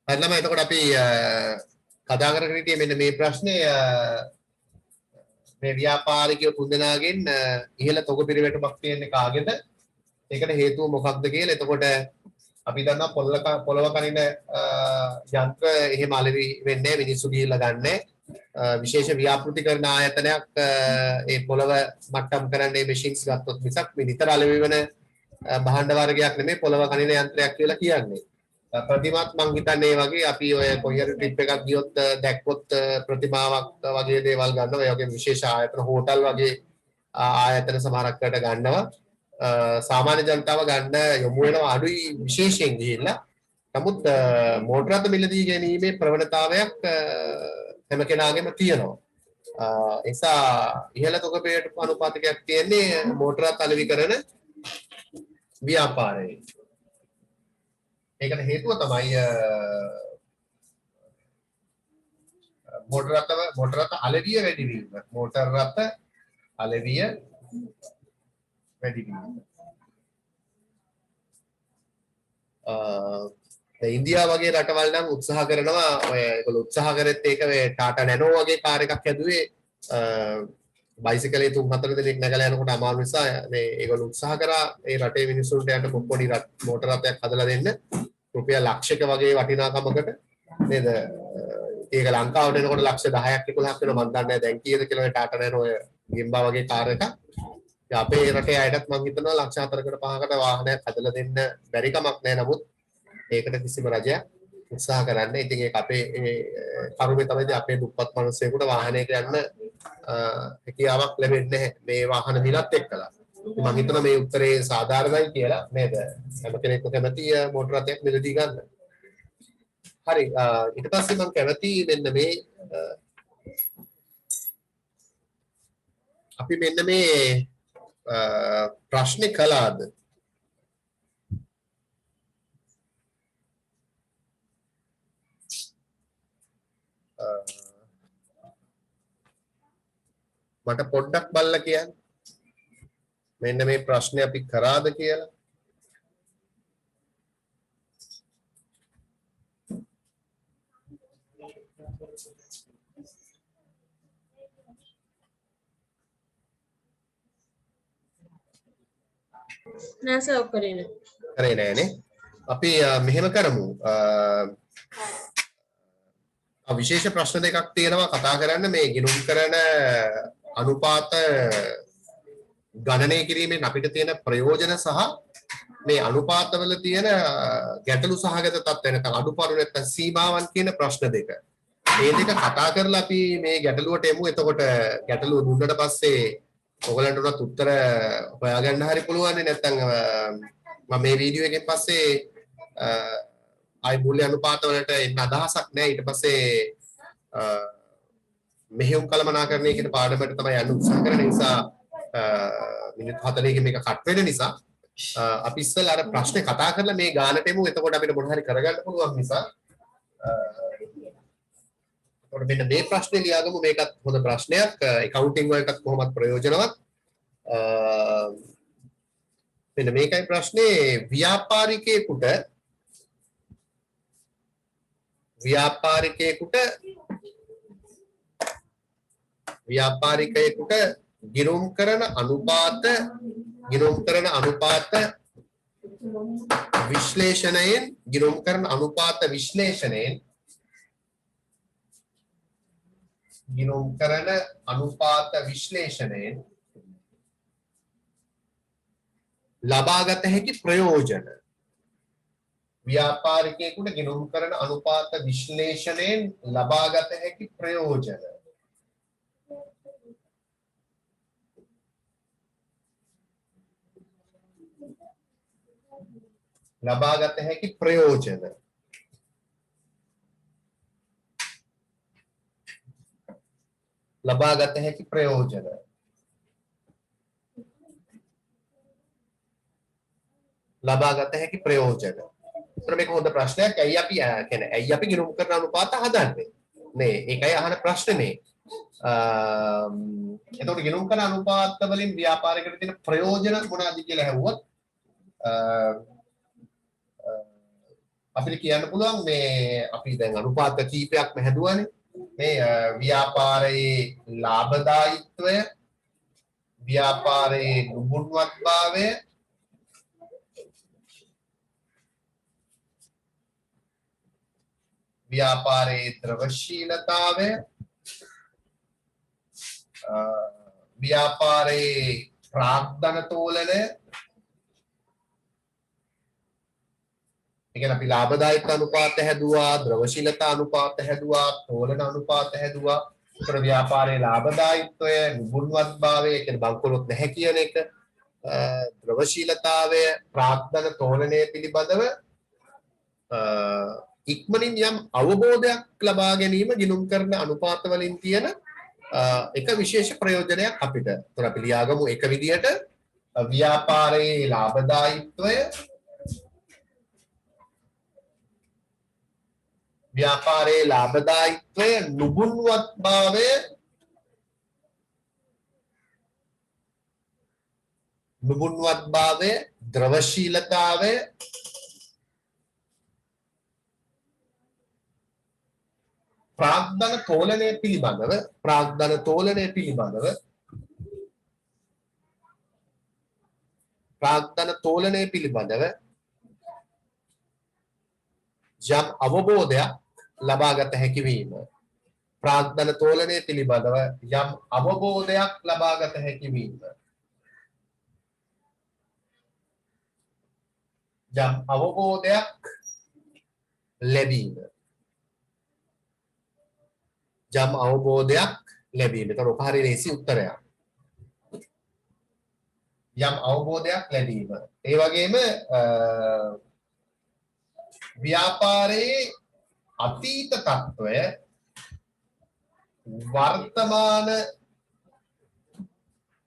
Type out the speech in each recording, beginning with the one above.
හරිලම එතකොට අපි කතා කරගෙන හිටියේ මෙන්න මේ ප්‍රශ්නේ මේ ව්‍යාපාරිකයෝ තුන්දෙනාගෙන් ඉහළ තොග පිරිවැටුමක් තියෙන්නේ කාගෙද? ඒකට හේතුව මොකක්ද කියලා. එතකොට අපි දන්නවා පොළව කනින යන්ත්‍ර එහෙම අලෙවි වෙන්නේ මිනිස්සු ගිහිල්ලා ගන්නෑ. විශේෂ ව්‍යාපෘති කරන ආයතනයක් ඒ පොළව මට්ටම් කරන්නේ මැෂින්ස් ගත්තොත් මිසක් විතර අලෙවි වෙන භාණ්ඩ වර්ගයක් නෙමෙයි පොළව කනින යන්ත්‍රයක් කියලා කියන්නේ. ප්‍රතිමාත් මං හිතන්නේ වගේ අපි ඔය කොහේ හරි ට්‍රිප් එකක් ගියොත් දැක්කොත් ප්‍රතිමාවක් වගේ දේවල් ගන්නවා. ඒ වගේ විශේෂ ආයතන හෝටල් වගේ ආයතන සමහරක් කට ගන්නවා. සාමාන්‍ය ජනතාව ගන්න යොමු වෙනවා අඩුයි විශේෂයෙන් ගිහිල්ලා. නමුත් මෝටර රථ මිලදී ගැනීමේ ප්‍රවණතාවයක් හැම කෙනාගේම තියෙනවා. ඒ නිසා ඉහළ තොග පිරිවැටුම් අනුපාතයක් තියෙන්නේ මෝටර රථ අලෙවි කරන ව්‍යාපාරයේ. ඒකට හේතුව තමයි මෝටර රථ අලෙවිය වැඩි වීම. මෝටර රථ අලෙවිය වැඩි වීම. ඉන්දියාව වගේ රටවල් නම් උත්සාහ කරනවා ඔය ඒගොල්ලෝ උත්සාහ කරෙත් ඒක මේ ටාටා නැනෝ වගේ කාර් එකක් හැදුවේ බයිසිකලේ 3-4 දෙනෙක් නැගලා යනකොට අමාරු නිසා මේ ඒගොල්ලෝ උත්සාහ කරා ඒ රටේ මිනිස්සුන්ට යන්න පොඩි මෝටර රථයක් හදලා දෙන්න රුපියල් ලක්ෂයක වගේ වටිනාකමකට නේද ඒක ලංකාවට එනකොට ලක්ෂ 10ක් 11ක් වෙනවා මන් දන්නේ නැහැ දැන් කීයද කියලා ඔය ටාටා නැනෝ ඔය ගිම්බා වගේ කාර් එකක් අපේ රටේ අයටත් මම හිතනවා ලක්ෂ 4කට 5කට වාහනයක් හදලා දෙන්න බැරි කමක් නැහැ නමුත් ඒකට කිසිම රජයක් උත්සාහ කරන්නේ. ඉතින් ඒක අපේ කරුමේ තමයි අපේ දුප්පත් මිනිස්සුන්ට වාහනයක යන්න හැකියාවක් ලැබෙන්නේ නැහැ. මේ වාහන මිලත් එක්කලා. මම හිතනවා මේ උත්තරේ සාධාරණයි කියලා නේද? හැම කෙනෙක්ම කැමති මෝටර රථයක් මිලදී ගන්න. හරි ඊට පස්සේ මම කැමති මෙන්න මේ අපි මෙන්න මේ ප්‍රශ්නේ කළාද? මට පොඩ්ඩක් බලලා කියන්න. මෙන්න මේ ප්‍රශ්නේ අපි කරාද කියලා. නෑ සර් කරේ නෑ. කරේ නෑනේ. අපි මෙහෙම කරමු. විශේෂ ප්‍රශ්න දෙකක් තියෙනවා කතා කරන්න මේ ගිණුම් කරන අනුපාත ගණනය කිරීමෙන් අපිට තියෙන ප්‍රයෝජන සහ මේ අනුපාතවල තියෙන ගැටලු සහගත තත්ත්ව නැත්නම් අඩුපාඩු නැත්නම් සීමාවන් කියන ප්‍රශ්න දෙක. මේ දෙක කතා කරලා අපි මේ ගැටලුවට එමු. එතකොට ගැටලුව දුන්නට පස්සේ ඔයගලන්ට උනත් උත්තර හොයාගන්න හරි පුළුවන් නැත්නම් මම මේ වීඩියෝ එකෙන් පස්සේ ආයි මූල්‍ය අනුපාත වලට එන්න අදහසක් නැහැ. ඊට පස්සේ මෙහෙයුම් කළමනාකරණය කියන පාඩමට තමයි යන්න උත්සාහ කරන නිසා මිනිත් 40කින් මේක කට් වෙන නිසා අපි ඉස්සෙල්ලා අර ප්‍රශ්නේ කතා කරලා මේ ගානට එමු. එතකොට අපිට මොන හරි කරගන්න පුළුවන් නිසා එතකොට මෙන්න මේ ප්‍රශ්නේ ලියාගමු. මේකත් හොඳ ප්‍රශ්නයක්. accounting වලටත් කොහොමද ප්‍රයෝජනවත්? මෙන්න මේකයි ප්‍රශ්නේ. ව්‍යාපාරිකයෙකුට ගිණුම් කරන අනුපාත විශ්ලේෂණයෙන් ලබාගත හැකි ප්‍රයෝජන. ව්‍යාපාරිකයෙකුට ගිණුම් කරන අනුපාත විශ්ලේෂණයෙන් ලබාගත හැකි ප්‍රයෝජන. ලබාගත හැකි ප්‍රයෝජන. ලබාගත හැකි ප්‍රයෝජන. ලබාගත හැකි ප්‍රයෝජන. ඒතර මේක හොඳ ප්‍රශ්නයක්. ඇයි අපි කියන්නේ ඇයි අපි ගිණුම් කරන අනුපාත හදන්නේ? නේ ඒකයි අහන ප්‍රශ්නේ මේ. එතකොට ගිණුම් කරන අනුපාත වලින් ව්‍යාපාරිකයට තියෙන ප්‍රයෝජන මොනවාද කියලා ඇහුවොත් අපිට කියන්න පුළුවන් මේ අපි දැන් අනුපාත කීපයක්ම හැදුවානේ. මේ ව්‍යාපාරයේ ලාභදායීත්වය, ව්‍යාපාරයේ නුඹුන්වත්භාවය, ව්‍යාපාරයේ ද්‍රවශීලතාවය, ව්‍යාපාරයේ ප්‍රාග්ධන තෝලනය. ඒ කියන්නේ අපි ලාභදායීත්ව අනුපාත හැදුවා, ද්‍රවශීලතා අනුපාත හැදුවා, තෝලන අනුපාත හැදුවා. ඒතර ව්‍යාපාරයේ ලාභදායීත්වය, නුඹුන්වත්භාවය, ඒ කියන්නේ බංකොලොත් නැහැ කියන එක, ද්‍රවශීලතාවය, ප්‍රාග්ධන තෝලනය පිළිබඳව ඉක්මනින් යම් අවබෝධයක් ලබා ගැනීම ගිණුම් කරන අනුපාත වලින් තියෙන එක විශේෂ ප්‍රයෝජනයක් අපිට. ඒතර අපි ලියාගමු එක විදිහට ව්‍යාපාරයේ ලාභදායීත්වය, ව්‍යාපාරයේ ලාභදායීත්වය, නුඹුන්වත්භාවය, ද්‍රවශීලතාවය, ප්‍රාග්ධන තෝලනය පිළිබඳව යම් අවබෝධයක් ලබාගත හැකි වීම. ප්‍රාග්ධන තෝලනය පිළිබඳව යම් අවබෝධයක් ලබාගත හැකි වීම. යම් අවබෝධයක් ලැබීම. යම් අවබෝධයක් ලැබීම. ඒතර ඔක හරිය ලේසි උත්තරයක්. යම් අවබෝධයක් ලැබීම. ඒ වගේම ව්‍යාපාරයේ අතීත තත්වය වර්තමාන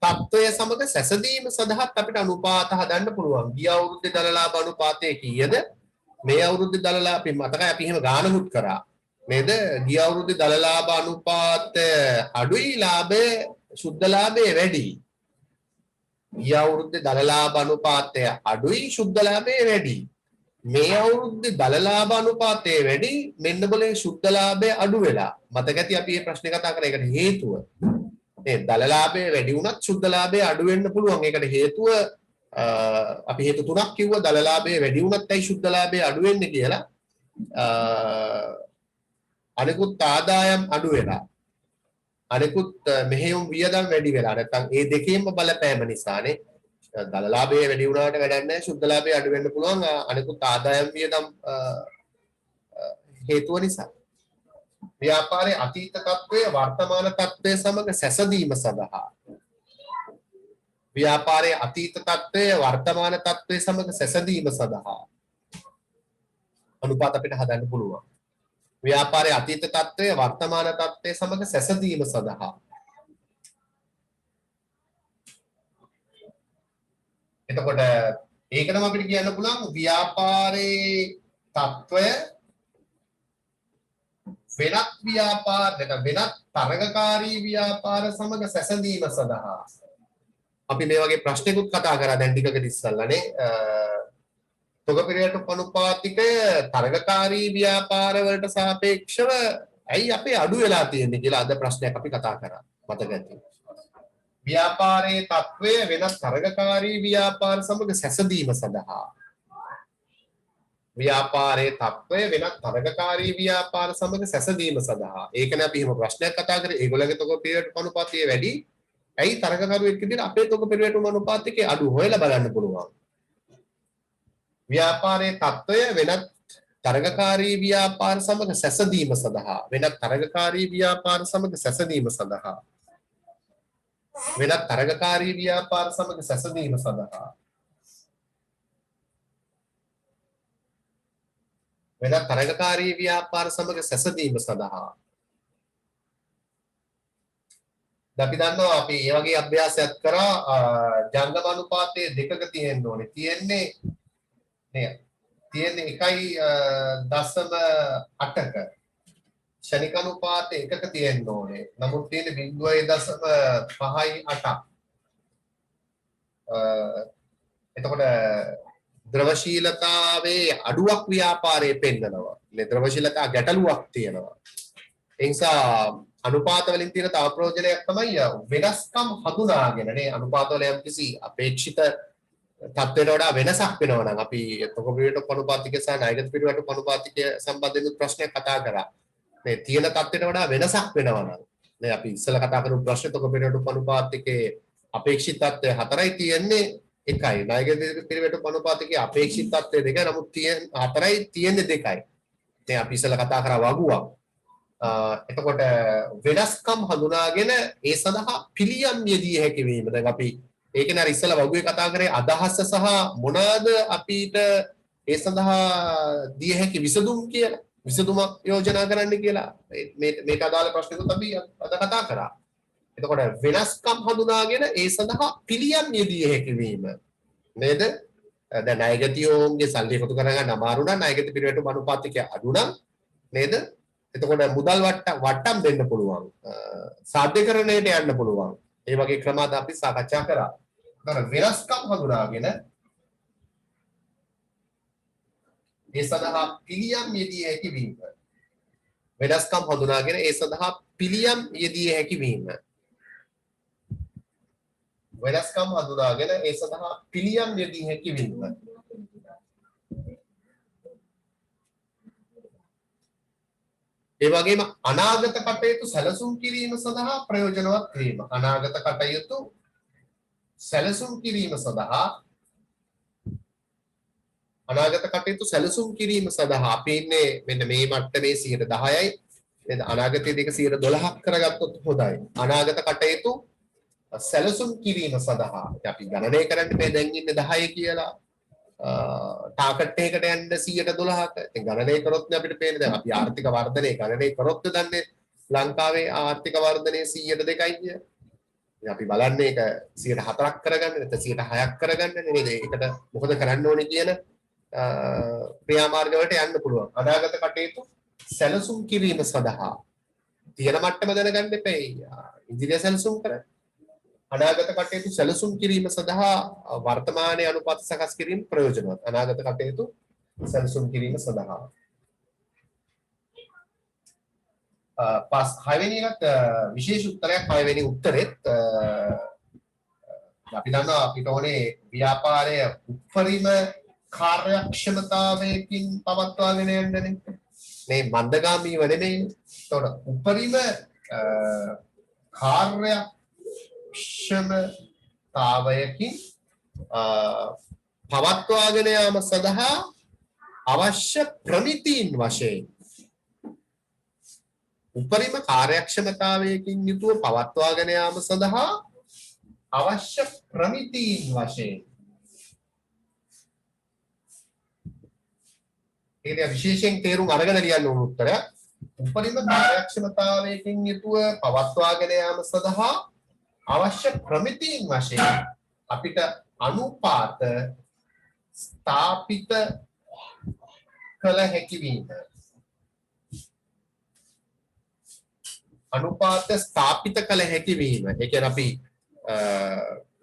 තත්වය සමග සැසඳීම සඳහා අපිට අනුපාත හදන්න පුළුවන්. ගිය අවුරුද්දේ දල ලාභ අනුපාතය කීයද? මේ අවුරුද්දේ දල ලාභ අපි මතකයි අපි එහෙම ගානකුත් කරා. නේද? ගිය අවුරුද්දේ දල ලාභ අනුපාත අඩුයි, ලාභය සුද්ධ ලාභය වැඩි. ගිය අවුරුද්දේ දල ලාභ අනුපාතය අඩුයි, සුද්ධ ලාභය වැඩි. මේ අවුරුද්දේ දල ලාභ අනුපාතය වැඩි, මෙන්න බලේ සුද්ධ ලාභය අඩු වෙලා. මතක ඇති අපි මේ ප්‍රශ්නේ කතා කරා. ඒකට හේතුව මේ දල ලාභය වැඩි වුණත් සුද්ධ ලාභය අඩු වෙන්න පුළුවන්. ඒකට හේතුව අපි හේතු තුනක් කිව්වා. දල ලාභය වැඩි වුණත් ඇයි සුද්ධ ලාභය අඩු වෙන්නේ කියලා. අනිකුත් ආදායම් අඩු වෙලා, අනිකුත් මෙහෙයුම් වියදම් වැඩි වෙලා. නැත්නම් ඒ දෙකේම බලපෑම නිසානේ. දල ලාභය වැඩි වුණාට වැඩක් නැහැ, සුද්ධ ලාභය අඩු වෙන්න පුළුවන්. අනිකුත් ආදායම් වියදම් හේතුව නිසා. ව්‍යාපාරයේ අතීත තත්ත්වය වර්තමාන තත්ත්වය සමග සැසඳීම සඳහා. ව්‍යාපාරයේ අතීත තත්ත්වය වර්තමාන තත්ත්වය සමග සැසඳීම සඳහා අනුපාත අපිට හදන්න පුළුවන්. ව්‍යාපාරයේ අතීත තත්ත්වය වර්තමාන තත්ත්වය සමග සැසඳීම සඳහා. එතකොට ඒකටම අපිට කියන්න පුළුවන් ව්‍යාපාරයේ තත්ත්වය වෙනත් ව්‍යාපාර වෙනත් තරගකාරී ව්‍යාපාර සමග සැසඳීම සඳහා. අපි මේ වගේ ප්‍රශ්නකුත් කතා කරා දැන් ටිකකට ඉස්සල්ලානේ. තොග පෙරේට අනුපාතිකය තරගකාරී ව්‍යාපාර වලට සාපේක්ෂව ඇයි අපේ අඩු වෙලා තියෙන්නේ කියලා අද ප්‍රශ්නයක් අපි කතා කරා. මතක ඇති. ව්‍යාපාරයේ තත්වය වෙනත් තරගකාරී ව්‍යාපාර සමග සැසඳීම සඳහා. ව්‍යාපාරයේ තත්වය වෙනත් තරගකාරී ව්‍යාපාර සමග සැසඳීම සඳහා. ඒකනේ අපි එහෙම ප්‍රශ්නයක් කතා කරේ. ඒගොල්ලන්ගේ තොග පෙරේට අනුපාතය වැඩි. ඇයි තරගකරුවෙක් විදිහට අපේ තොග පෙරේට අනුපාතිකේ අඩු හොයලා බලන්න පුළුවන්. ව්‍යාපාරයේ තත්වය වෙනත් තරගකාරී ව්‍යාපාර සමග සැසඳීම සඳහා. වෙනත් තරගකාරී ව්‍යාපාර සමග සැසඳීම සඳහා. වෙනත් තරගකාරී ව්‍යාපාර සමග සැසඳීම සඳහා. වෙනත් තරගකාරී ව්‍යාපාර සමග සැසඳීම සඳහා. අපි දන්නවා අපි මේ වගේ අභ්‍යාසයක් කරා ජංගම අනුපාතයේ දෙකක තියෙන්න ඕනේ. තියෙන්නේ 1.8ක. ශනික අනුපාතය එකක තියෙන්න ඕනේ. නමුත් තියෙන්නේ 0.58ක්. එතකොට ද්‍රවශීලතාවේ අඩුවක් ව්‍යාපාරයේ පෙන්නනවා. මේ ද්‍රවශීලතා ගැටලුවක් තියෙනවා. ඒ නිසා අනුපාත වලින් තියෙන තව ප්‍රයෝජනයක් තමයි වෙනස්කම් හඳුනාගෙන නේ අනුපාත වල යම්කිසි අපේක්ෂිත තත්ත්වයට වඩා වෙනසක් වෙනවා නම් අපි තොග පිළිවෙට පනුපාතික සහ ණයගත පිළිවෙට පනුපාතික සම්බන්ධයෙන් ප්‍රශ්නයක් කතා කරා. මේ තියෙන තත්ත්වයට වඩා වෙනසක් වෙනවා නම් මේ අපි ඉස්සෙල්ලා කතා කරපු ප්‍රශ්නේ තොග පිළිවෙට පනුපාතිකයේ අපේක්ෂිත තත්ත්වය 4යි තියෙන්නේ 1යි. ණයගත පිළිවෙට පනුපාතිකයේ අපේක්ෂිත තත්ත්වය 2යි. නමුත් 4යි තියෙන්නේ 2යි. දැන් අපි ඉස්සෙල්ලා කතා කරා වගුවක්. එතකොට වෙනස්කම් හඳුනාගෙන ඒ සඳහා පිළියම් යෙදිය හැකි වීම. දැන් අපි ඒකේ නර ඉස්සලා වගුවේ කතා කරේ අදහස සහ මොනවාද අපිට ඒ සඳහා දිය හැකි විසඳුම් කියලා. විසඳුමක් යෝජනා කරන්න කියලා. මේක අදාළ ප්‍රශ්නකුත් අපි අද කතා කරා. එතකොට වෙනස්කම් හඳුනාගෙන ඒ සඳහා පිළියම් යෙදිය හැකි වීම. නේද? දැන් ණයගතියෝන්ගේ සල්ලි එකතු කරගන්න අමාරු නම් ණයගති පිළිවෙට අනුපාතිකය අඩු නම් නේද? එතකොට මුදල් වට්ටම් දෙන්න පුළුවන්. සාධ්‍යකරණයට යන්න පුළුවන්. ඒ වගේ ක්‍රම අද අපි සාකච්ඡා කරා. එතකොට වෙනස්කම් හඳුනාගෙන ඒ සඳහා පිළියම් යෙදිය හැකි වීම. වෙනස්කම් හඳුනාගෙන ඒ සඳහා පිළියම් යෙදිය හැකි වීම. වෙනස්කම් හඳුනාගෙන ඒ සඳහා පිළියම් යෙදිය හැකි වීම. ඒ වගේම අනාගත කටයුතු සැලසුම් කිරීම සඳහා ප්‍රයෝජනවත් වීම. අනාගත කටයුතු සැලසුම් කිරීම සඳහා අපි ඉන්නේ මෙන්න මේ මට්ටමේ 10%යි. නේද? අනාගතයේදී ඒක 12%ක් කරගත්තොත් හොඳයි. අනාගත කටයුතු සැලසුම් කිරීම සඳහා අපි ගණනය කරන්නේ මේ දැන් ඉන්නේ 10 කියලා. ටාකට් එකකට යන්න 112ක. ඉතින් ගණනය කරොත් අපිට පේන්නේ දැන් අපි ආර්ථික වර්ධනය ගණනය කරොත් දන්නේ ලංකාවේ ආර්ථික වර්ධනය 102යි කිය. අපි බලන්නේ ඒක 104ක් කරගන්න නැත්නම් 106ක් කරගන්න නේද? ඒකට මොකද කරන්න ඕනේ කියන ක්‍රියාමාර්ග වලට යන්න පුළුවන්. අනාගත කටයුතු සැලසුම් කිරීම සඳහා තියෙන මට්ටම දැනගන්න එපේ. ඉදිරිය සැලසුම් කරන්න. අනාගත කටයුතු සැලසුම් කිරීම සඳහා වර්තමානයේ අනුපාත සකස් කිරීම ප්‍රයෝජනවත්. අනාගත කටයුතු සැලසුම් කිරීම සඳහා. හයවෙනි එකට විශේෂ උත්තරයක්. හයවෙනි උත්තරෙත් අපි දන්නවා අපිට ඕනේ ව්‍යාපාරය උපරිම කාර්යක්ෂමතාවයකින් පවත්වාගෙන යන්නනේ. මේ මන්දගාමීව නෙමෙයි. ඒතකොට උපරිම ක්ෂමතාවයකින් පවත්වාගෙන යාම සඳහා අවශ්‍ය ප්‍රමිතීන් වශයෙන් උපරිම කාර්යක්ෂමතාවයකින් යුතුව පවත්වාගෙන යාම සඳහා අවශ්‍ය ප්‍රමිතීන් වශයෙන් ඒක විශේෂයෙන් තේරුම් අරගෙන ලියන්න ඕන උත්තරය. උපරිම කාර්යක්ෂමතාවයකින් යුතුව පවත්වාගෙන යාම සඳහා අවශ්‍ය ප්‍රමිතීන් වශයෙන් අපිට අනුපාත ස්ථාපිත කළ හැකි වීම. අනුපාත ස්ථාපිත කළ හැකි වීම. ඒ කියන්නේ අපි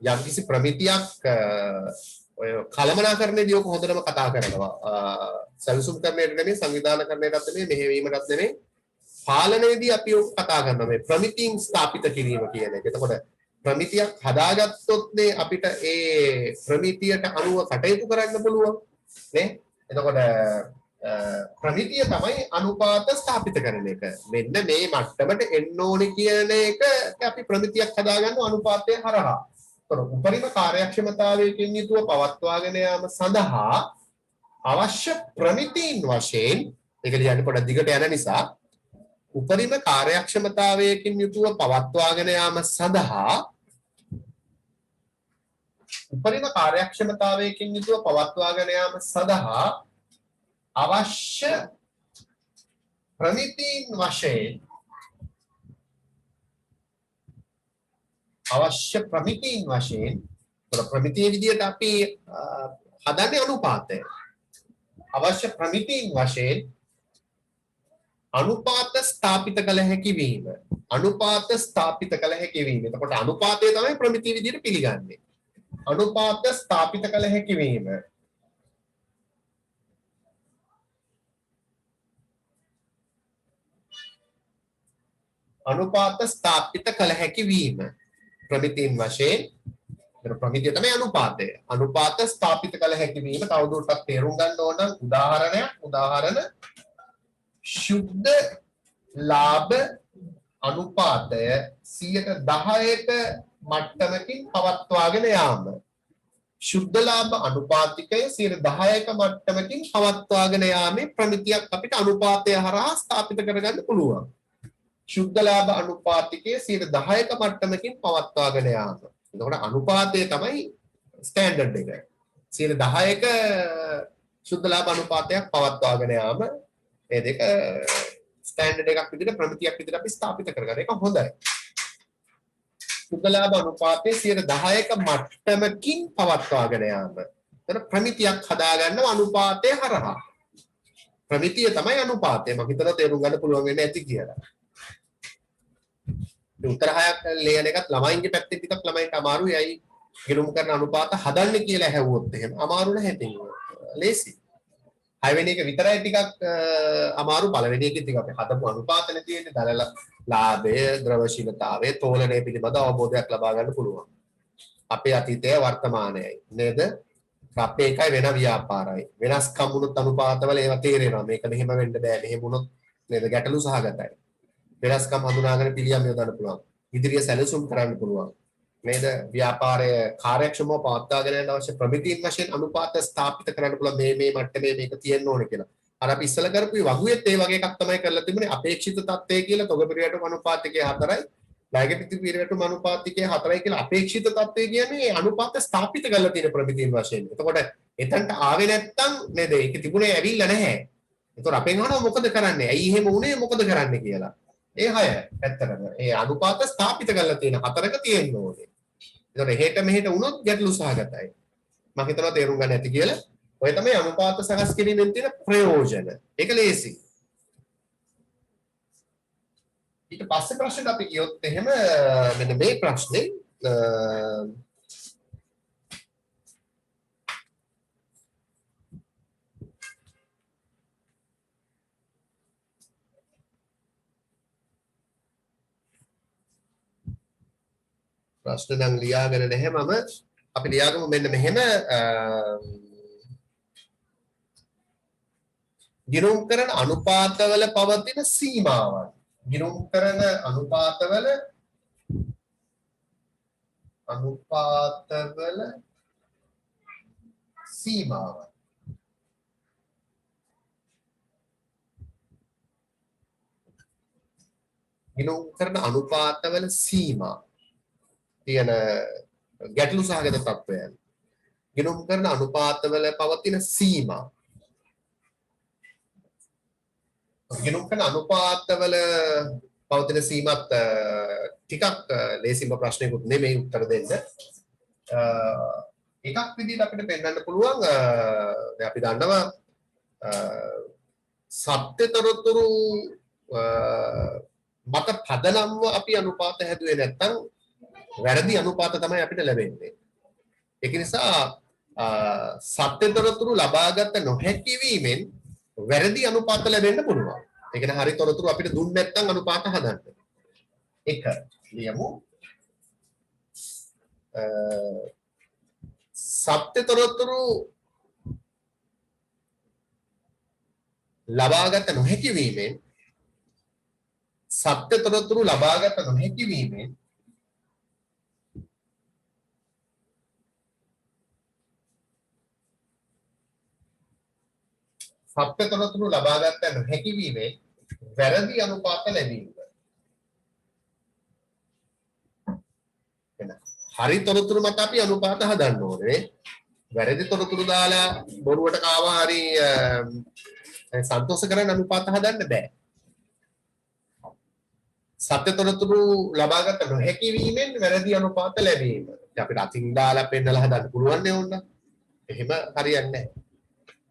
යම්කිසි ප්‍රමිතියක් ඔය කළමනාකරණයේදී ඔක හොඳටම කතා කරනවා. සැලසුම් කරන්නේට නෙමෙයි, සංවිධානකරණයටත් නෙමෙයි, මෙහෙවීමටත් නෙමෙයි, පාලනයේදී අපි ඔක කතා කරනවා මේ ප්‍රමිතීන් ස්ථාපිත කිරීම කියන එක. එතකොට ප්‍රමිතියක් හදාගත්තොත් නේ අපිට ඒ ප්‍රමිතියට අනුව කටයුතු කරන්න පුළුවන් නේ. එතකොට ප්‍රමිතිය තමයි අනුපාත ස්ථාපිත කරන එක. මෙන්න මේ මට්ටමට එන්න ඕනේ කියන එක අපි ප්‍රමිතියක් හදාගන්න අනුපාතය හරහා. එතකොට උපරිම කාර්යක්ෂමතාවයකින් යුතුව පවත්වාගෙන යාම සඳහා අවශ්‍ය ප්‍රමිතීන් වශයෙන් ඒක ලියන්න පොඩ්ඩක් දිගට යන නිසා උපරිම කාර්යක්ෂමතාවයකින් යුතුව පවත්වාගෙන යාම සඳහා අවශ්‍ය ප්‍රමිතීන් වශයෙන් ප්‍රමිතිය විදියට අපි හදන්නේ අනුපාතය. අවශ්‍ය ප්‍රමිතීන් වශයෙන් අනුපාත ස්ථාපිත කළ හැකි වීම. එතකොට අනුපාතය තමයි ප්‍රමිතිය විදියට පිළිගන්නේ. අනුපාත ස්ථාපිත කළ හැකි වීම. අනුපාත ස්ථාපිත කළ හැකි වීම ප්‍රමිතීන් වශයෙන් ප්‍රමිතිය තමයි අනුපාතය. අනුපාත ස්ථාපිත කළ හැකි වීම තවදුරටත් තේරුම් ගන්න ඕන නම් උදාහරණ ශුද්ධ ලාභ අනුපාතය 10%ක මට්ටමකින් පවත්වාගෙන යාම. ශුද්ධ ලාභ අනුපාතිකය 10%ක මට්ටමකින් පවත්වාගෙන යාමේ ප්‍රමිතියක් අපිට අනුපාතය හරහා ස්ථාපිත කරගන්න පුළුවන්. ශුද්ධ ලාභ අනුපාතිකය 10%ක මට්ටමකින් පවත්වාගෙන යාම. එතකොට අනුපාතය තමයි ස්ටෑන්ඩඩ් එක. 10%ක ශුද්ධ ලාභ අනුපාතයක් පවත්වාගෙන යාම මේ දෙක ස්ටෑන්ඩඩ් එකක් විදිහට ප්‍රමිතියක් විදිහට අපි ස්ථාපිත කරගන්න එක හොඳයි. ශුද්ධ ලාභ අනුපාතයේ 10%ක මට්ටමකින් පවත්වාගෙන යාම. එතන ප්‍රමිතියක් හදාගන්නව අනුපාතය හරහා. ප්‍රමිතිය තමයි අනුපාතය. මම හිතනවා තේරුම් ගන්න පුළුවන් වෙන්නේ නැති කියලා. උත්තර හයක් ලියන එකත් ළමයින්ගේ පැත්තෙන් ටිකක් ළමයින්ට අමාරුයි. අයි ගිණුම් කරන අනුපාත හදන්න කියලා හැවුවොත් එහෙම අමාරු නැහැ ඉතින්. ලේසි. හයවෙනි එක විතරයි ටිකක් අමාරු. පළවෙනි එකේ ටිකක් අපි හදපු අනුපාතනේ තියෙන්නේ දල ලාභය, ද්‍රවශීලතාවය, තෝලනය පිළිබඳ අවබෝධයක් ලබා ගන්න පුළුවන්. අපේ අතීතය වර්තමානයයි නේද? අපේ එකයි වෙන ව්‍යාපාරයි. වෙනස්කම් වුණොත් අනුපාතවල ඒවා තේරෙනවා. මේක මෙහෙම වෙන්න බෑ. මෙහෙම වුණොත් නේද ගැටලු සහගතයි. වෙනස්කම් හඳුනාගෙන පිළියම් යොදන්න පුළුවන්. ඉදිරිය සැලසුම් කරන්න පුළුවන්. නේද? ව්‍යාපාරය කාර්යක්ෂමව පවත්වාගෙන යන්න අවශ්‍ය ප්‍රමිතීන් වශයෙන් අනුපාත ස්ථාපිත කරන්න පුළුවන්. මේ මට්ටමේ මේක තියෙන්න ඕනේ කියලා. අර අපි ඉස්සල කරපු වගුවෙත් ඒ වගේ එකක් තමයි කරලා තිබුණේ. අපේක්ෂිත තත්ත්වය කියලා තොග පිරිවැටුම් අනුපාතිකයේ 4යි. ණය පිරිවැටුම් අනුපාතිකයේ 4යි කියලා අපේක්ෂිත තත්ත්වය කියන්නේ අනුපාත ස්ථාපිත කරලා තියෙන ප්‍රමිතීන් වශයෙන්. එතකොට එතනට ආවේ නැත්තම් නේද? ඒක තිබුණේ ඇවිල්ලා නැහැ. එතකොට අපෙන් අහනවා මොකද කරන්නේ? ඇයි එහෙම වුනේ? මොකද කරන්නේ කියලා. ඒ 6 ඇත්තටම ඒ අනුපාත ස්ථාපිත කරලා තියෙන 4ක තියෙන්න ඕනේ. ඒතකොට එහෙට මෙහෙට වුණොත් ගැටලු සහගතයි. මම හිතනවා තේරුම් ගන්න ඇති කියලා. ඔය තමයි අනුපාත සකස් කිරීමෙන් තියෙන ප්‍රයෝජන. ඒක ලේසි. ඊට පස්සේ ප්‍රශ්නෙට අපි ගියොත් එහෙම මෙන්න මේ ප්‍රශ්නේ ප්‍රශ්න නම් ලියාගෙන නැහැ මම. අපි ලියාගමු මෙන්න මෙහෙම ගිණුම් කරන අනුපාතවල පවතින සීමාවන්. ගිණුම් කරන අනුපාතවල සීමාවන්. ගිණුම් කරන අනුපාතවල සීමා තියෙන ගැටලු සහගත තත්ත්වයන්. ගිණුම් කරන අනුපාතවල පවතින සීමා. ගිණුම් කරන අනුපාතවල පවතින සීමාත් ටිකක් ලේසිම ප්‍රශ්නයකුත් නෙමෙයි උත්තර දෙන්න. එකක් විදිහට අපිට පෙන්වන්න පුළුවන් දැන් අපි දන්නවා සත්‍යතරතුරු මත පදනම්ව අපි අනුපාත හැදුවේ නැත්නම් වැරදි අනුපාත තමයි අපිට ලැබෙන්නේ. ඒක නිසා සත්‍යතරතුරු ලබාගත නොහැකි වීමෙන් වැරදි අනුපාත ලැබෙන්න පුළුවන්. ඒ කියන්නේ හරි තොරතුරු අපිට දුන්නේ නැත්නම් අනුපාත හදන්න. එක ලියමු. සත්‍යතරතුරු ලබාගත නොහැකි වීමෙන් සත්‍යතරතුරු ලබාගත නොහැකි වීමෙන් සත්‍යතරතුරු ලබාගත නොහැකි වීමෙන් වැරදි අනුපාත ලැබීම. හරි තොරතුරු මත අපි අනුපාත හදන්න ඕනේ. වැරදි තොරතුරු දාලා බොරුවට කාවා හරි සන්තෝෂ කරන අනුපාත හදන්න බෑ. සත්‍ය තොරතුරු ලබාගත නොහැකි වීමෙන් වැරදි අනුපාත ලැබීම. අපිට අතින් දාලා පෙන්නලා හදන්න පුළුවන් නේ ඕන්න. එහෙම හරියන්නේ නැහැ.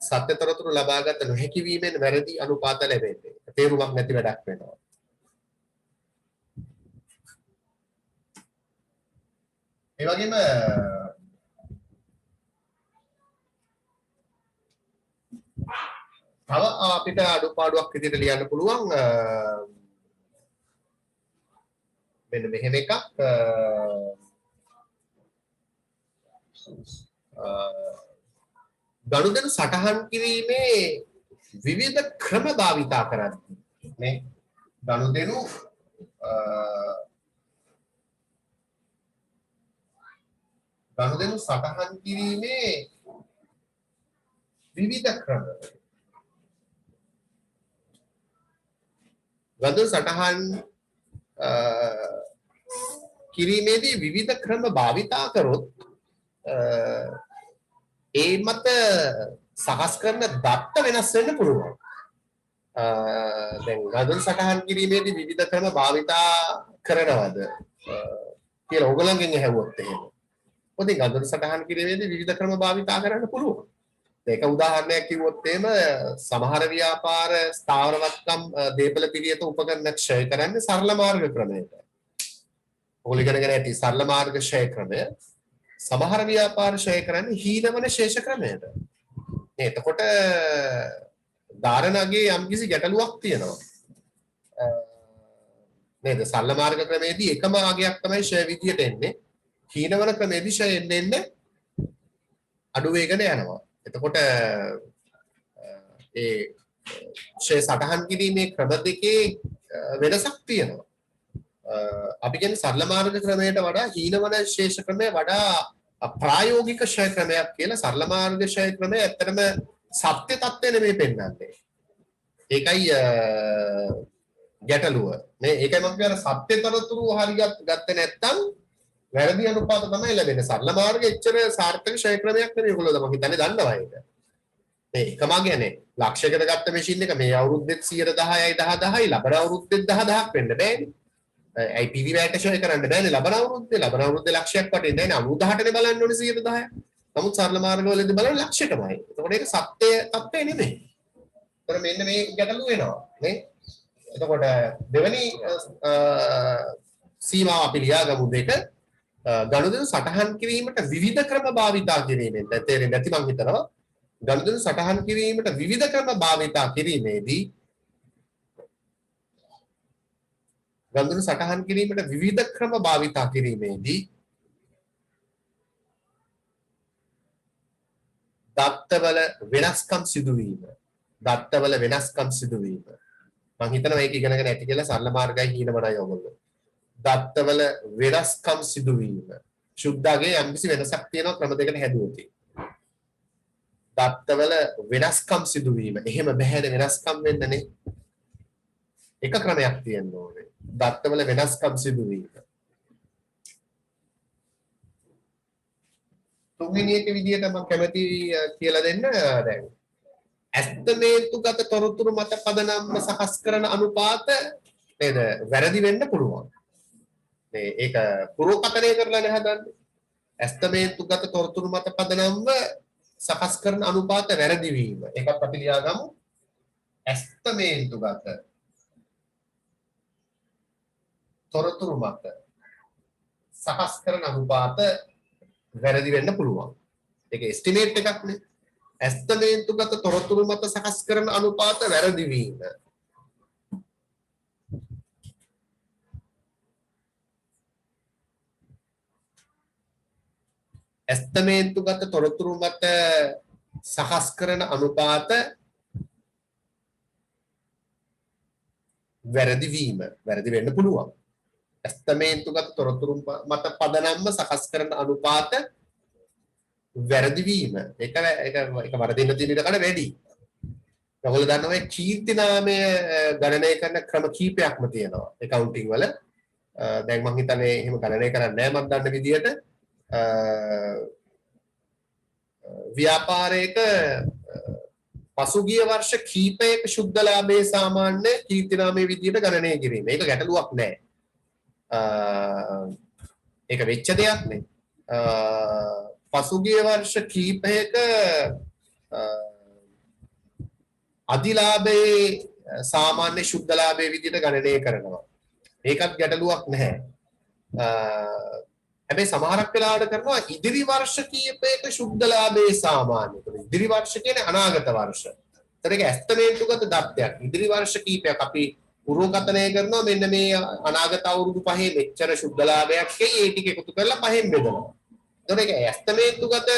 සත්‍ය තොරතුරු ලබාගත නොහැකි වීමෙන් වැරදි අනුපාත ලැබෙන්නේ. තේරුමක් නැති වැඩක් වෙනවා. ඒ වගේම තව අපිට අඩුපාඩුවක් විදිහට ලියන්න පුළුවන් මෙන්න මෙහෙම එකක් ගනුදෙනු සටහන් කිරීමේ විවිධ ක්‍රම භාවිතා කරන්නේ නේ ගනුදෙනු සටහන් කිරීමේ විවිධ ක්‍රම ගනුදෙනු සටහන් කිරීමේදී විවිධ ක්‍රම භාවිතා කරොත් ඒ මත සකස් කරන දත්ත වෙනස් වෙන්න පුළුවන්. දැන් ගනුදෙනු සටහන් කිරීමේදී විවිධ ක්‍රම භාවිතා කරනවද කියලා ඔයගොල්ලන්ගෙන් ඇහුවොත් එහෙම. මොකද ගනුදෙනු සටහන් කිරීමේදී විවිධ ක්‍රම භාවිතා කරන්න පුළුවන්. ඒක උදාහරණයක් කිව්වොත් එහෙම සමහර ව්‍යාපාර ස්ථාවරවත්කම් දේපල පිළියෙත උපකරණ ක්ෂය කරන්නේ සරල මාර්ග ක්‍රමයට. ඔයගොල්ලෝ ඉගෙනගෙන ඇති සරල මාර්ග ක්ෂය ක්‍රමය සමහර ව්‍යාපාර ක්ෂය කරන්නේ හීනවන ශේෂ ක්‍රමයට. එතකොට ධාරණගේ යම්කිසි ගැටලුවක් තියෙනවා. නේද? සරල මාර්ග ක්‍රමයේදී එකම ආගයක් තමයි ෂය විදියට එන්නේ. හීනවන ක්‍රමයේදී ෂය එන්නේ අඩු වේගන යනවා. එතකොට ඒ ෂය සටහන් කිරීමේ ක්‍රම දෙකේ වෙනසක් තියෙනවා. අපි කියන්නේ සරල මාර්ග ක්‍රමයට වඩා හීනවන ශේෂ ක්‍රමය වඩා ප්‍රායෝගික ෂය ක්‍රමයක් කියලා. සරල මාර්ග ෂය ක්‍රමය ඇත්තටම සත්‍ය තත්ත්වය නෙමෙයි පෙන්වන්නේ. ඒකයි ගැටලුව. මේ ඒකයි මම කියන්නේ සත්‍ය තොරතුරු හරියට ගත්තේ නැත්නම් වැරදි අනුපාත තමයි ලැබෙන්නේ. සරල මාර්ගය එච්චර සාර්ථක ෂය ක්‍රමයක් නෙමෙයි. ඔයගොල්ලෝ මම හිතන්නේ දන්නවා ඒක. මේ එකම කියන්නේ ලක්ෂයකට ගත්ත මැෂින් එක මේ අවුරුද්දෙත් 110යි 10යි ලබන අවුරුද්දෙත් 10000ක් වෙන්න බෑනේ. IPV වැට ෂය කරන්න බෑනේ ලබන අවුරුද්දේ ලක්ෂයක් වටින්නේ නැහැ 98නේ බලන්න ඕනේ 110ක්. නමුත් සරල මාර්ගවලදී බලන ලක්ෂයටමයි. එතකොට ඒක සත්‍ය තත්ත්වය නෙමෙයි. ඒතර මෙන්න මේ ගැටලුව වෙනවා නේ. එතකොට දෙවෙනි සීමාව අපි ලියාගමු දෙක ගනුදෙනු සටහන් කිරීමට විවිධ ක්‍රම භාවිතා කිරීමෙන් තේරෙන්නේ නැති මං හිතනවා. ගනුදෙනු සටහන් කිරීමට විවිධ ක්‍රම භාවිතා කිරීමේදී ගනුදෙනු සටහන් කිරීමට විවිධ ක්‍රම භාවිතා කිරීමේදී දත්තවල වෙනස්කම් සිදුවීම මම හිතනවා මේක ඉගෙනගෙන ඇති කියලා සරල මාර්ගයි හීනමනයි ඔයගොල්ලෝ දත්තවල වෙනස්කම් සිදුවීම ශුද්ධාගේ යම්කිසි වෙනසක් තියෙනවා ක්‍රම දෙකට හැදුවොත් දත්තවල වෙනස්කම් සිදුවීම එහෙම බැහැනේ වෙනස්කම් වෙන්නනේ එක ක්‍රමයක් තියෙන්න ඕනේ දත්තවල වෙනස්කම් සිදුවීම තුන්වෙනි එක විදිහට මම කැමති කියලා දෙන්න දැන් ඇස්තමේන්තුගත තොරතුරු මත පදනම්ව සකස් කරන අනුපාත නේද වැරදි වෙන්න පුළුවන් මේ ඒක පුරෝකථනය කරලා නැහැ හදන්නේ ඇස්තමේන්තුගත තොරතුරු මත පදනම්ව සකස් කරන අනුපාත වැරදි වීම ඒකත් අපි ලියාගමු ඇස්තමේන්තුගත තොරතුරු මත සකස් කරන අනුපාත වැරදි වෙන්න පුළුවන්. ඒක එස්ටිමේට් එකක් නේ. ඇස්තමේන්තුගත තොරතුරු මත සකස් කරන අනුපාත වැරදි වීම. ඇස්තමේන්තුගත තොරතුරු මත සකස් කරන අනුපාත වැරදි වීම. වැරදි වෙන්න පුළුවන්. ඇස්තමේන්තුගත තොරතුරු මත පදනම්ව සකස් කරන අනුපාත වැරදි වීම ඒක වරදින්න තියෙන ඉඩ කඩ වැඩි. ඔයගොල්ලෝ දන්නවා මේ කීර්ති නාමය ගණනය කරන ක්‍රම කීපයක්ම තියෙනවා accounting වල. දැන් මම හිතන්නේ එහෙම ගණනය කරන්නේ නැහැ මම දන්න විදිහට. ව්‍යාපාරයක පසුගිය වර්ෂ කීපයක ශුද්ධ ලාභයේ සාමාන්‍ය කීර්ති නාමයේ විදිහට ගණනය කිරීම. ඒක ගැටලුවක් නැහැ. ඒක වෙච්ච දෙයක් නේ. පසුගිය වර්ෂ කීපයක අධිලාභයේ සාමාන්‍ය ශුද්ධ ලාභයේ විදිහට ගණනය කරනවා. ඒකත් ගැටලුවක් නැහැ. හැබැයි සමහරක් වෙලාවට කරනවා ඉදිරි වර්ෂ කීපයක ශුද්ධ ලාභයේ සාමාන්‍ය. ඉදිරි වර්ෂ කියන්නේ අනාගත වර්ෂ. ඒතර ඒක ඇස්තමේන්තුගත දත්තයක්. ඉදිරි වර්ෂ කීපයක් අපි පුරෝකතනය කරනවා මෙන්න මේ අනාගත අවුරුදු 5 මෙච්චර ශුද්ධලාභයක් ඒ ටික එකතු කරලා පහෙන් බෙදනවා. එතකොට ඒක ඇස්තමේන්තුගත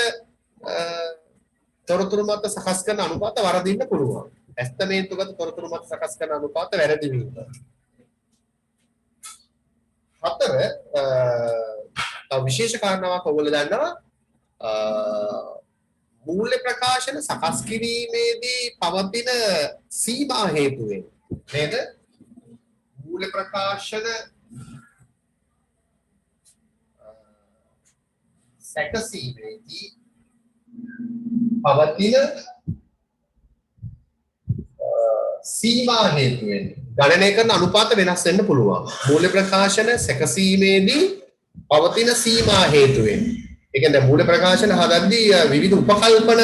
තොරතුරු මත සකස් කරන අනුපාත වරදින්න පුළුවන්. ඇස්තමේන්තුගත තොරතුරු මත සකස් කරන අනුපාත වැරදි වීම. හතර විශේෂ කාරණාවක් ඔයගොල්ලෝ දන්නවා මූල්‍ය ප්‍රකාශන සකස් කිරීමේදී පවතින සීමා හේතුවෙන් නේද? මූල්‍ය ප්‍රකාශන සැකසීමේදී පවතින සීමා හේතුවෙන් ගණනය කරන අනුපාත වෙනස් වෙන්න පුළුවන්. මූල්‍ය ප්‍රකාශන සැකසීමේදී පවතින සීමා හේතුවෙන්. ඒ කියන්නේ මූල්‍ය ප්‍රකාශන හදද්දී විවිධ උපකල්පන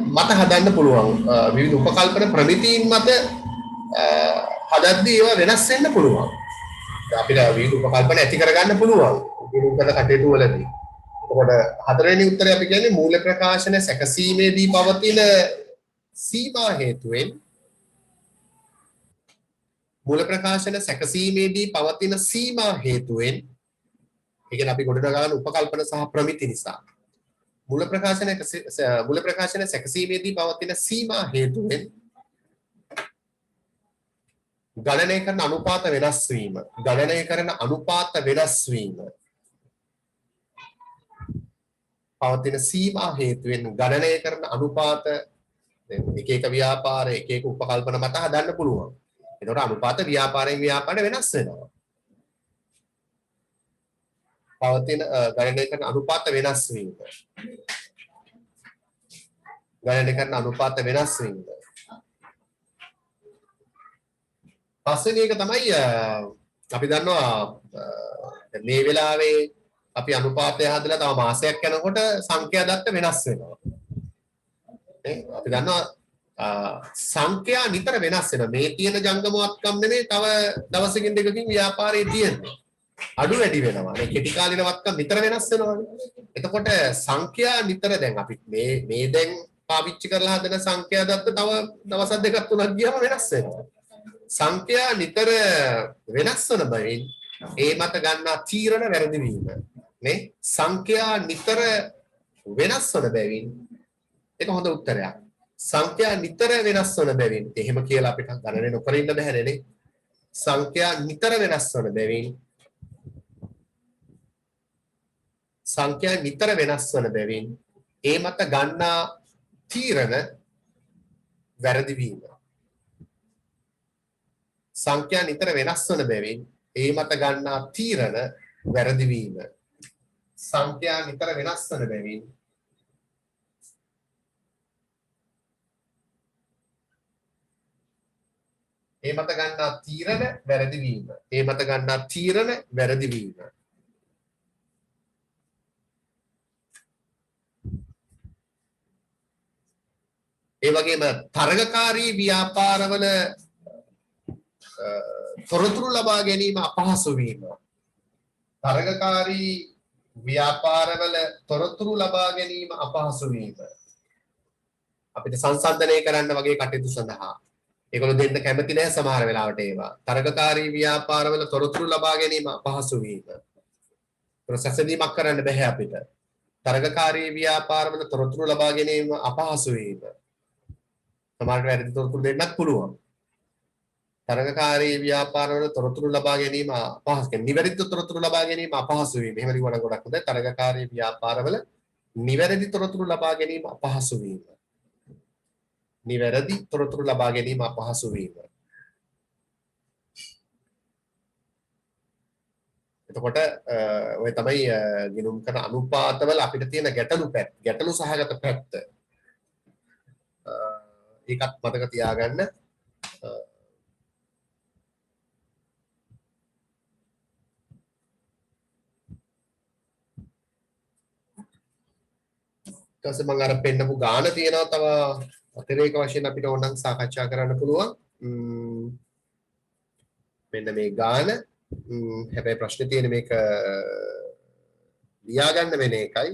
මත හදන්න පුළුවන්. විවිධ උපකල්පන ප්‍රමිතීන් මත හදද්දී ඒවා වෙනස් වෙන්න පුළුවන්. අපිට විවිධ උපකල්පන ඇති කරගන්න පුළුවන්. විවිධ කටයුතු වලදී. එතකොට හතරවෙනි උත්තරය අපි කියන්නේ මූල්‍ය ප්‍රකාශන සැකසීමේදී පවතින සීමා හේතුවෙන් මූල ප්‍රකාශන සැකසීමේදී පවතින සීමා හේතුවෙන් ඒ කියන්නේ අපි ගොඩනගන උපකල්පන සහ ප්‍රමිති නිසා මූල ප්‍රකාශන සැකසීමේදී පවතින සීමා හේතුවෙන් ගණනය කරන අනුපාත වෙනස් වීම පවතින සීමා හේතුවෙන් ගණනය කරන අනුපාත එක එක ව්‍යාපාර එක එක උපකල්පන මත හදන්න පුළුවන්. එතකොට අනුපාත ව්‍යාපාරයෙන් ව්‍යාපාරයට වෙනස් වෙනවා. පවතින ගණනය කරන අනුපාත වෙනස් වීම. පස්වෙනි එක තමයි අපි දන්නවා මේ වෙලාවේ අපි අනුපාතය හදලා තව මාසයක් යනකොට සංඛ්‍යා දත්ත වෙනස් වෙනවා. අපි දන්නවා සංඛ්‍යා නිතර වෙනස් වෙනවා. මේ තියෙන ජංගමවත්කම් නෙමෙයි තව දවසකින් දෙකකින් ව්‍යාපාරයේ තියෙන්නේ. අඩු වැඩි වෙනවා. මේ කෙටි කාලින වත්කම් නිතර වෙනස් වෙනවානේ. එතකොට සංඛ්‍යා නිතර දැන් අපි මේ දැන් පාවිච්චි කරලා හදන සංඛ්‍යා දත්ත තව දවස් දෙකක් තුනක් ගියම වෙනස් වෙනවා. සංඛ්‍යා නිතර වෙනස් වන බැවින් ඒ මත ගන්නා තීරණ වැරදි වීම. නේ සංඛ්‍යා නිතර වෙනස් වන බැවින් ඒක හොඳ උත්තරයක්. සංඛ්‍යා නිතර වෙනස් වන බැවින් එහෙම කියලා අපිට ගණනය නොකර ඉන්න බැහැ නේ. සංඛ්‍යා නිතර වෙනස් වන බැවින් ඒ මත ගන්නා තීරණ වැරදි වීම. සංඛ්‍යා නිතර වෙනස් වන බැවින් ඒ මත ගන්නා තීරණ වැරදි වීම. සංඛ්‍යා නිතර වෙනස් වන බැවින් ඒ මත ගන්නා තීරණ වැරදි වීම. ඒ වගේම තරගකාරී ව්‍යාපාරවල තොරතුරු ලබා ගැනීම අපහසු වීම. අපිට සංසන්දනය කරන්න වගේ කටයුතු සඳහා ඒගොල්ලෝ දෙන්න කැමති නැහැ සමහර වෙලාවට ඒවා. තරගකාරී ව්‍යාපාරවල තොරතුරු ලබා ගැනීම අපහසු වීම. ප්‍රසැසදීමක් කරන්න බෑ අපිට. තරගකාරී ව්‍යාපාරවල තොරතුරු ලබා ගැනීම අපහසු වීම. සමහරට වැරදි තොරතුරු දෙන්නත් පුළුවන්. තරගකාරී ව්‍යාපාරවල තොරතුරු ලබා ගැනීම අපහසු. නිවැරදි තොරතුරු ලබා ගැනීම අපහසු වීම. එහෙම ලියවන ගොඩක් හොඳයි. තරගකාරී ව්‍යාපාරවල නිවැරදි තොරතුරු ලබා ගැනීම අපහසු වීම. එතකොට ඔය තමයි ගිණුම් කරන අනුපාතවල අපිට තියෙන ගැටලු සහගත පැත්ත. ඒකත් මතක තියාගන්න. ඊට පස්සේ මම අර පෙන්නපු ගාන තියෙනවා තව අතිරේක වශයෙන් අපිට ඕනනම් සාකච්ඡා කරන්න පුළුවන්. මෙන්න මේ ගාන. හැබැයි ප්‍රශ්නේ තියෙන්නේ මේක ලියා ගන්න වෙන එකයි.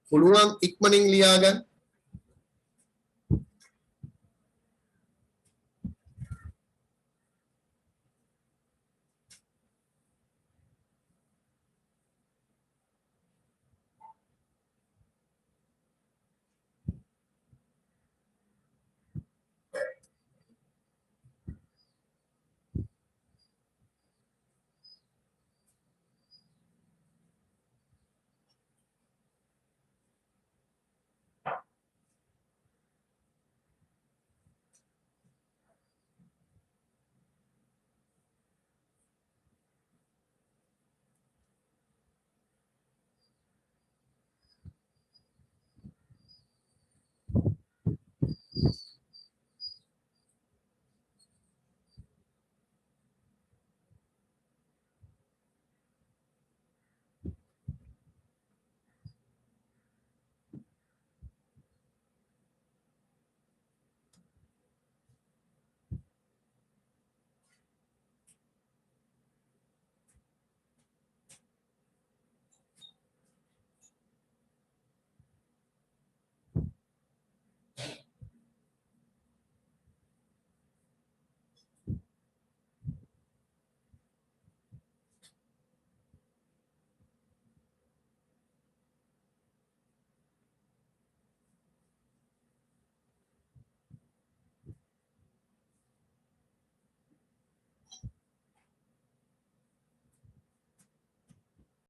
පුළුවන් ඉක්මනින් ලියාගන්න.